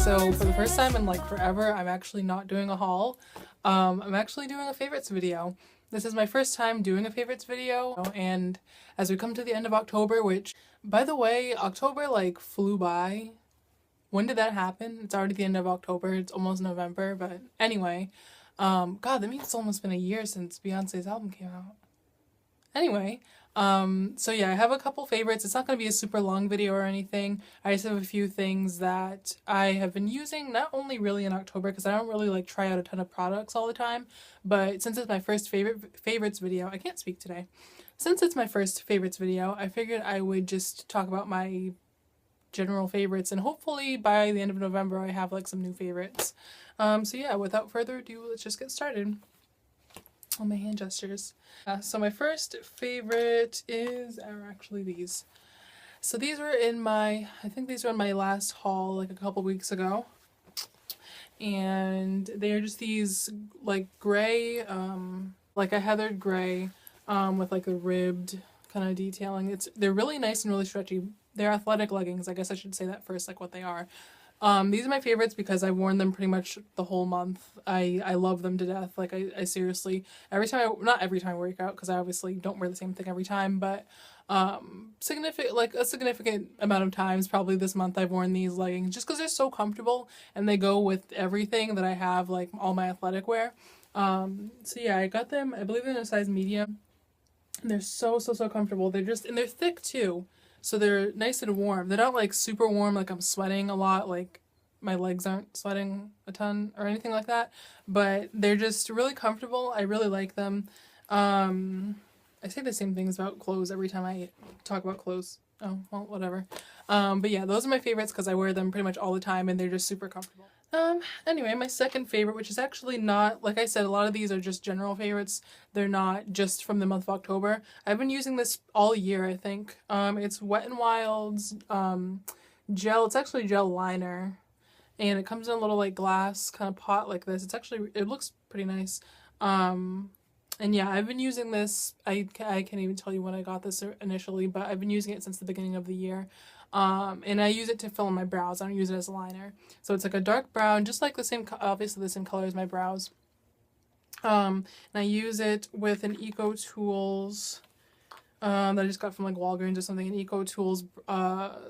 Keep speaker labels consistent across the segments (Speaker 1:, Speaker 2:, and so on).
Speaker 1: So for the first time in like forever, I'm actually not doing a haul. I'm actually doing a favorites video. This is my first time doing a favorites video, and as we come to the end of October, which, by the way, October like flew by. When did that happen? It's already the end of October. It's almost November, but anyway. God, that means it's almost been a year since Beyonce's album came out. Anyway, so yeah, I have a couple favorites. It's not going to be a super long video or anything. I just have a few things that I have been using, not only really in October, because I don't really like try out a ton of products all the time, but since it's my first favorites video, I can't speak today. Since it's my first favorites video, I figured I would just talk about my general favorites, and hopefully by the end of November I have like some new favorites. So yeah, without further ado, let's just get started. Oh, my hand gestures. So my first favorite are actually these. So these were in my, I think these were in my last haul like a couple weeks ago. And they are just these like gray, like a heathered gray, with like a ribbed kind of detailing. They're really nice and really stretchy. They're athletic leggings. I guess I should say that first, like what they are. These are my favorites because I've worn them pretty much the whole month. I love them to death. Like I seriously, not every time I work out, because I obviously don't wear the same thing every time, but a significant amount of times probably this month I've worn these leggings just because they're so comfortable and they go with everything that I have, like all my athletic wear. So yeah, I got them, I believe they're in a size medium. And they're so comfortable. They're thick too. So they're nice and warm. They're not like super warm, like I'm sweating a lot, like my legs aren't sweating a ton or anything like that, but they're just really comfortable. I really like them. I say the same things about clothes every time I talk about clothes. Oh, well, whatever. But yeah, those are my favorites because I wear them pretty much all the time and they're just super comfortable. Anyway, my second favorite, which is actually not, like I said, a lot of these are just general favorites. They're not just from the month of October. I've been using this all year, I think. It's Wet n Wild's gel. It's actually gel liner. And it comes in a little like glass kind of pot like this. It looks pretty nice. And yeah, I've been using this. I can't even tell you when I got this initially, but I've been using it since the beginning of the year. And I use it to fill in my brows. I don't use it as a liner. So it's like a dark brown, just like obviously the same color as my brows. And I use it with an Eco Tools, that I just got from like Walgreens or something. An Eco Tools,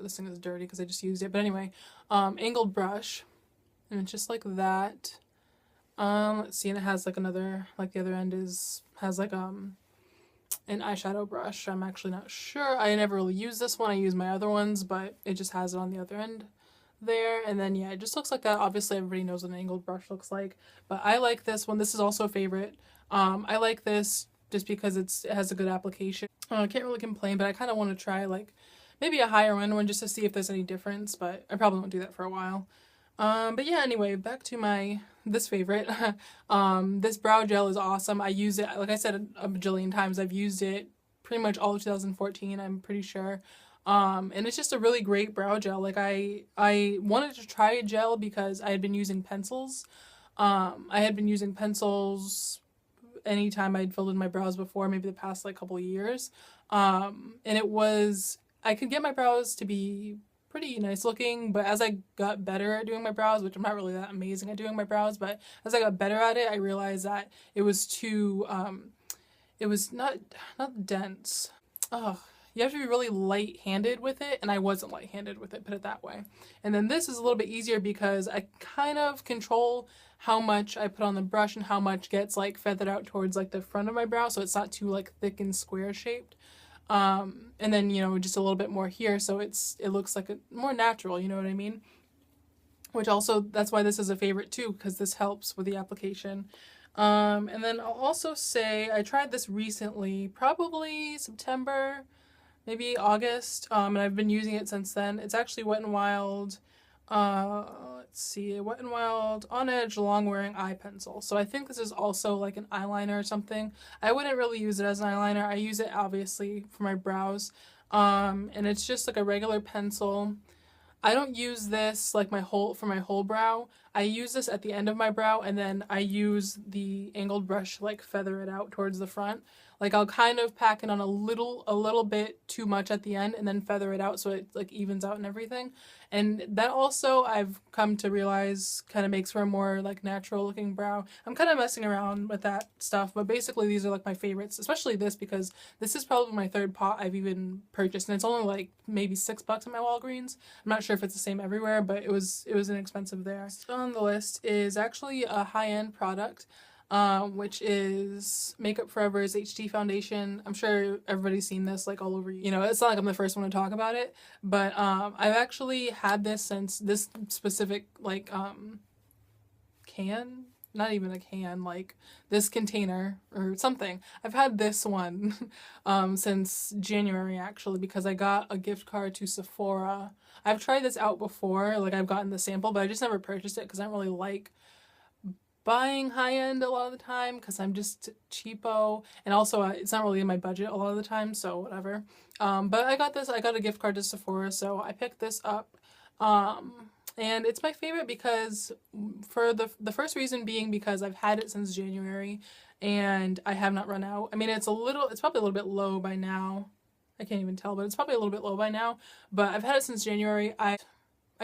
Speaker 1: this thing is dirty because I just used it. But anyway, angled brush. And it's just like that. Let's see, and it has like another, like the other end has like, an eyeshadow brush. I'm actually not sure. I never really use this one. I use my other ones, but it just has it on the other end there. And then yeah, it just looks like that. Obviously everybody knows what an angled brush looks like, but I like this one. This is also a favorite. I like this just because it has a good application. I can't really complain, but I kind of want to try like maybe a higher end one just to see if there's any difference, but I probably won't do that for a while. But yeah, anyway, back to this favorite. This brow gel is awesome. I use it, like I said, a bajillion times. I've used it pretty much all of 2014, I'm pretty sure. And it's just a really great brow gel. Like I wanted to try a gel because I had been using pencils. I had been using pencils anytime I'd filled in my brows before, maybe the past like couple of years. And I could get my brows to be pretty nice looking, but as I got better at doing my brows, which I'm not really that amazing at doing my brows, but as I got better at it, I realized that it was too, it was not dense. Oh, you have to be really light-handed with it, and I wasn't light-handed with it, put it that way. And then this is a little bit easier because I kind of control how much I put on the brush and how much gets like feathered out towards like the front of my brow, so it's not too like thick and square shaped. And then, you know, just a little bit more here, so it looks like more natural, you know what I mean? Which also, that's why this is a favorite too, because this helps with the application. And then I'll also say, I tried this recently, probably September, maybe August, and I've been using it since then. It's actually Wet n Wild, let's see, Wet n Wild On Edge Long Wearing Eye Pencil. So I think this is also like an eyeliner or something. I wouldn't really use it as an eyeliner. I use it obviously for my brows. And it's just like a regular pencil. I don't use this like for my whole brow. I use this at the end of my brow, and then I use the angled brush to like feather it out towards the front. Like I'll kind of pack it on a little bit too much at the end and then feather it out so it like evens out and everything. And that also I've come to realize kind of makes for a more like natural looking brow. I'm kind of messing around with that stuff, but basically these are like my favorites, especially this because this is probably my third pot I've even purchased, and it's only like maybe $6 at my Walgreens. I'm not sure if it's the same everywhere, but it was inexpensive there. So on the list is actually a high-end product, which is Makeup Forever's HD foundation. I'm sure everybody's seen this like all over, you know, it's not like I'm the first one to talk about it, but I've actually had this since this specific like can, not even a can, like this container or something. I've had this one since January actually, because I got a gift card to Sephora. I've tried this out before, like I've gotten the sample, but I just never purchased it because I don't really like buying high-end a lot of the time because I'm just cheapo, and also it's not really in my budget a lot of the time, so whatever. But I got a gift card to Sephora, so I picked this up. And it's my favorite because for the first reason being because I've had it since January and I have not run out. I mean, it's probably a little bit low by now. I can't even tell, but it's probably a little bit low by now. But I've had it since January. I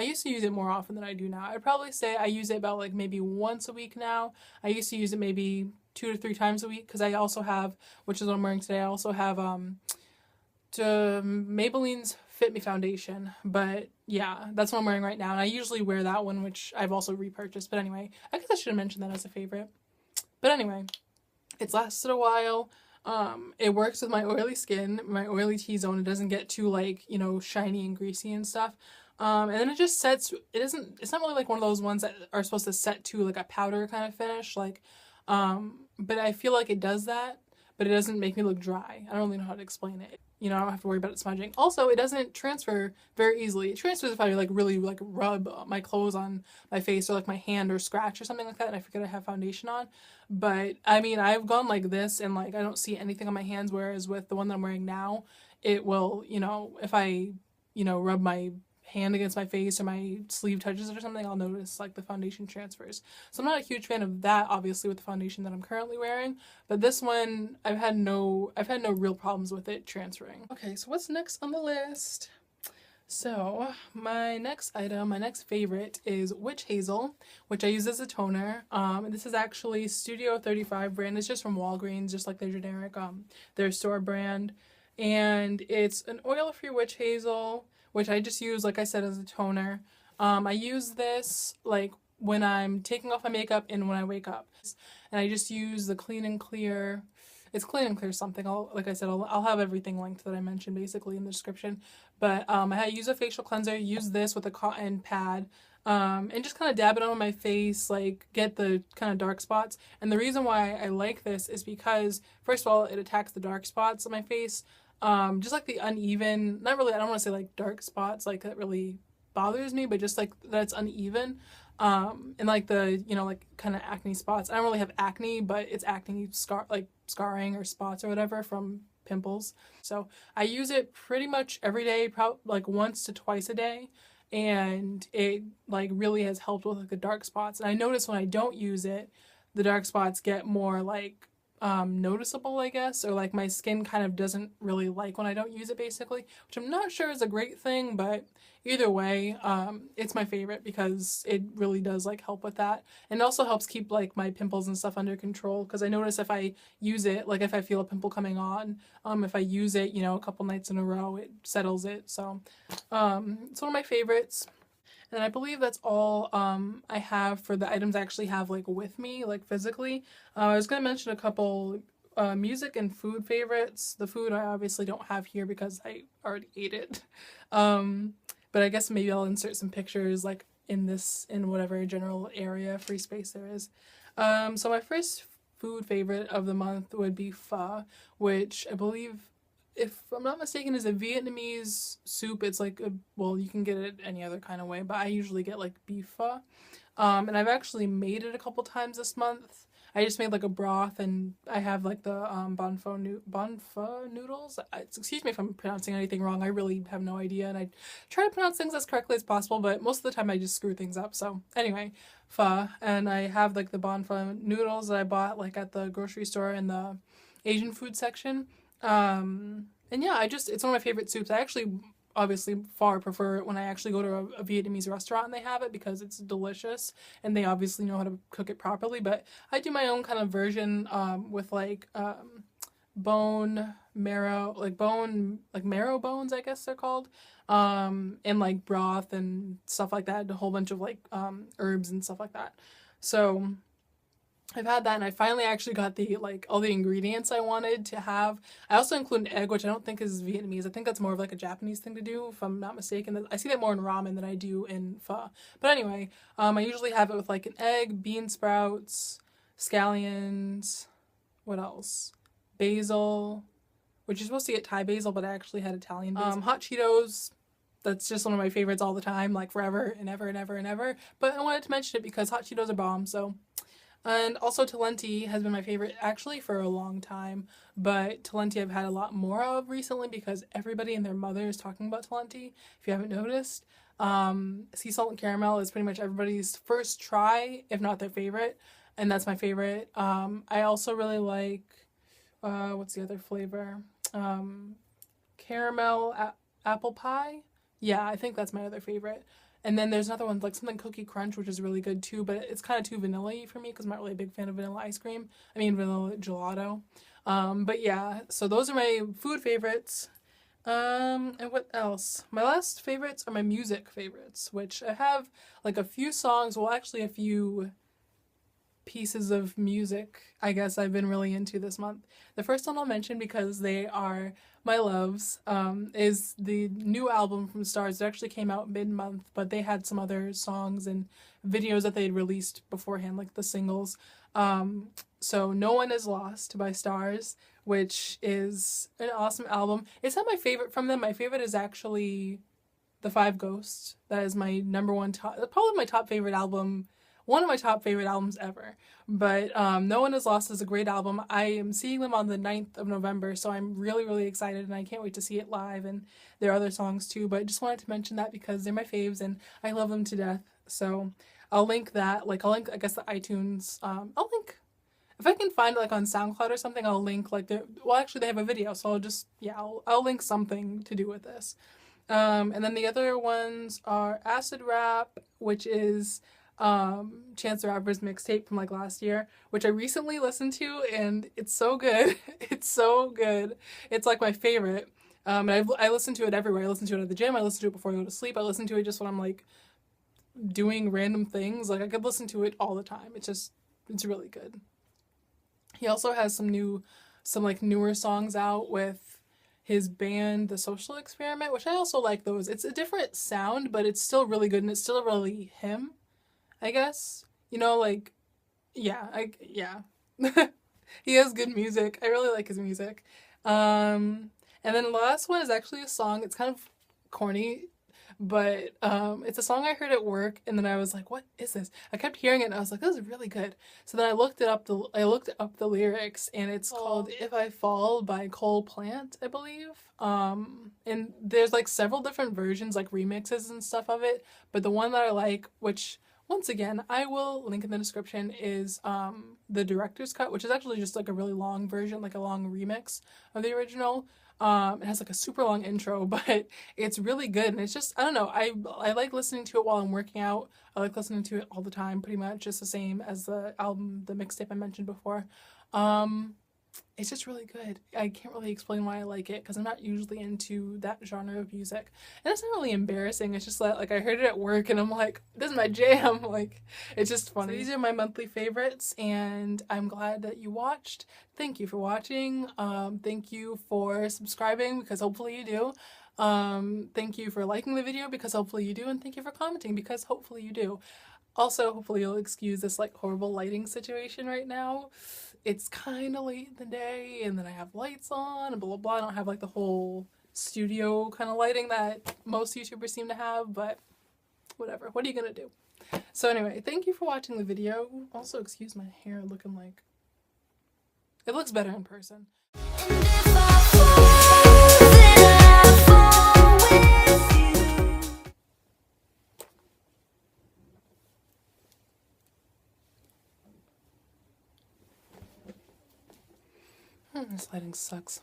Speaker 1: used to use it more often than I do now. I'd probably say I use it about like maybe once a week now. I used to use it maybe 2 to 3 times a week because I also have, which is what I'm wearing today, I also have Maybelline's Fit Me foundation. But yeah, that's what I'm wearing right now. And I usually wear that one, which I've also repurchased. But anyway, I guess I should have mentioned that as a favorite. But anyway, it's lasted a while. It works with my oily skin, my oily T-zone. It doesn't get too like, you know, shiny and greasy and stuff. And then it just sets, it's not really like one of those ones that are supposed to set to like a powder kind of finish, like, but I feel like it does that, but it doesn't make me look dry. I don't really know how to explain it. You know, I don't have to worry about it smudging. Also, it doesn't transfer very easily. It transfers if I like really like rub my clothes on my face or like my hand or scratch or something like that and I forget I have foundation on. But I mean, I've gone like this and like I don't see anything on my hands, whereas with the one that I'm wearing now, it will, you know, if I, you know, rub my hand against my face or my sleeve touches it or something, I'll notice like the foundation transfers. So I'm not a huge fan of that, obviously, with the foundation that I'm currently wearing, but this one I've had no real problems with it transferring. Okay, so what's next on the list? So my next item, my next favorite is Witch Hazel, which I use as a toner. This is actually Studio 35 brand. It's just from Walgreens, just like their generic, their store brand. And it's an oil-free witch hazel, which I just use, like I said, as a toner. I use this like when I'm taking off my makeup and when I wake up. And I just use the Clean and Clear. It's Clean and Clear something. Like I said, I'll have everything linked that I mentioned basically in the description. But I use a facial cleanser, use this with a cotton pad, and just kind of dab it on my face, like get the kind of dark spots. And the reason why I like this is because, first of all, it attacks the dark spots on my face. Just like the uneven, not really, I don't want to say like dark spots, like that really bothers me, but just like that it's uneven. And like the, you know, like kind of acne spots. I don't really have acne, but it's acne scarring or spots or whatever from pimples. So I use it pretty much every day, probably like once to twice a day. And it like really has helped with like the dark spots. And I notice when I don't use it, the dark spots get more like noticeable, I guess, or like my skin kind of doesn't really like when I don't use it basically, which I'm not sure is a great thing, but either way, it's my favorite because it really does like help with that. And it also helps keep like my pimples and stuff under control, because I notice if I use it, like if I feel a pimple coming on, if I use it, you know, a couple nights in a row, it settles it. So it's one of my favorites. And I believe that's all I have for the items I actually have like with me, like physically. I was going to mention a couple music and food favorites. The food I obviously don't have here because I already ate it. But I guess maybe I'll insert some pictures like in whatever general area, free space there is. So my first food favorite of the month would be pho, which I believe, if I'm not mistaken, is a Vietnamese soup. It's like well, you can get it any other kind of way, but I usually get like beef pho. And I've actually made it a couple times this month. I just made like a broth, and I have like the bonfa noodles. Excuse me if I'm pronouncing anything wrong. I really have no idea, and I try to pronounce things as correctly as possible, but most of the time I just screw things up. So anyway, pho, and I have like the bonfa noodles that I bought like at the grocery store in the Asian food section. And yeah, it's one of my favorite soups. I actually obviously far prefer it when I actually go to a Vietnamese restaurant and they have it, because it's delicious and they obviously know how to cook it properly. But I do my own kind of version with like bone marrow, like marrow bones, I guess they're called, and like broth and stuff like that, a whole bunch of like herbs and stuff like that. So I've had that, and I finally actually got the like all the ingredients I wanted to have. I also include an egg, which I don't think is Vietnamese. I think that's more of like a Japanese thing to do, if I'm not mistaken. I see that more in ramen than I do in pho. But anyway, I usually have it with like an egg, bean sprouts, scallions, what else? Basil, which you're supposed to get Thai basil, but I actually had Italian basil. Hot Cheetos. That's just one of my favorites all the time, like forever and ever and ever and ever. But I wanted to mention it because hot Cheetos are bomb, so. And also Plante has been my favorite actually for a long time, but Plante I've had a lot more of recently because everybody and their mother is talking about Plante, if you haven't noticed. Sea salt and caramel is pretty much everybody's first try, if not their favorite, and that's my favorite. I also really like, what's the other flavor? Caramel apple pie? Yeah, I think that's my other favorite. And then there's another one, like something Cookie Crunch, which is really good too, but it's kind of too vanilla-y for me because I'm not really a big fan of vanilla ice cream. I mean, vanilla gelato. But yeah, so those are my food favorites. And what else? My last favorites are my music favorites, which I have like a few songs, well, actually a few pieces of music, I guess, I've been really into this month. The first one I'll mention because they are my loves, is the new album from Stars. It actually came out mid-month, but they had some other songs and videos that they had released beforehand, like the singles. So No One Is Lost by Stars, which is an awesome album. It's not my favorite from them. My favorite is actually The Five Ghosts. That is my number one probably my top favorite album, one of my top favorite albums ever. But No One Is Lost is a great album. I am seeing them on the 9th of November, so I'm really, really excited, and I can't wait to see it live, and there are other songs too, but I just wanted to mention that because they're my faves, and I love them to death. So I'll link that, I'll link, I guess, the iTunes, I'll link, if I can find it, like, on SoundCloud or something, I'll link, like, actually, they have a video, so I'll just, yeah, I'll link something to do with this. And then the other ones are Acid Rap, which is Chance the Rapper's mixtape from like last year, which I recently listened to, and it's so good. It's so good. It's like my favorite. And I listen to it everywhere. I listen to it at the gym. I listen to it before I go to sleep. I listen to it just when I'm like doing random things. Like I could listen to it all the time. It's really good. He also has some like newer songs out with his band, The Social Experiment, which I also like those. It's a different sound, but it's still really good, and it's still really him, I guess. You know, like, yeah, yeah. He has good music. I really like his music. And then the last one is actually a song. It's kind of corny, but it's a song I heard at work, and then I was like, what is this? I kept hearing it, and I was like, this is really good. So then I looked up the lyrics, and it's called If I Fall by Plante, I believe. And there's like several different versions, like remixes and stuff of it, but the one that I like, which once again, I will link in the description, is the director's cut, which is actually just like a really long version, like a long remix of the original. It has like a super long intro, but it's really good, and it's just, I don't know, I like listening to it while I'm working out. I like listening to it all the time, pretty much, just the same as the album, the mixtape I mentioned before. It's just really good. I can't really explain why I like it because I'm not usually into that genre of music. And it's not really embarrassing. It's just that, like, I heard it at work and I'm like, this is my jam. Like, it's just funny. So these are my monthly favorites, and I'm glad that you watched. Thank you for watching. Thank you for subscribing, because hopefully you do. Thank you for liking the video, because hopefully you do. And thank you for commenting, because hopefully you do. Also, hopefully you'll excuse this like horrible lighting situation right now. It's kind of late in the day, and then I have lights on and blah blah blah. I don't have like the whole studio kind of lighting that most YouTubers seem to have, but whatever. What are you gonna do? So anyway, thank you for watching the video. Also, excuse my hair looking like... It looks better in person. This lighting sucks.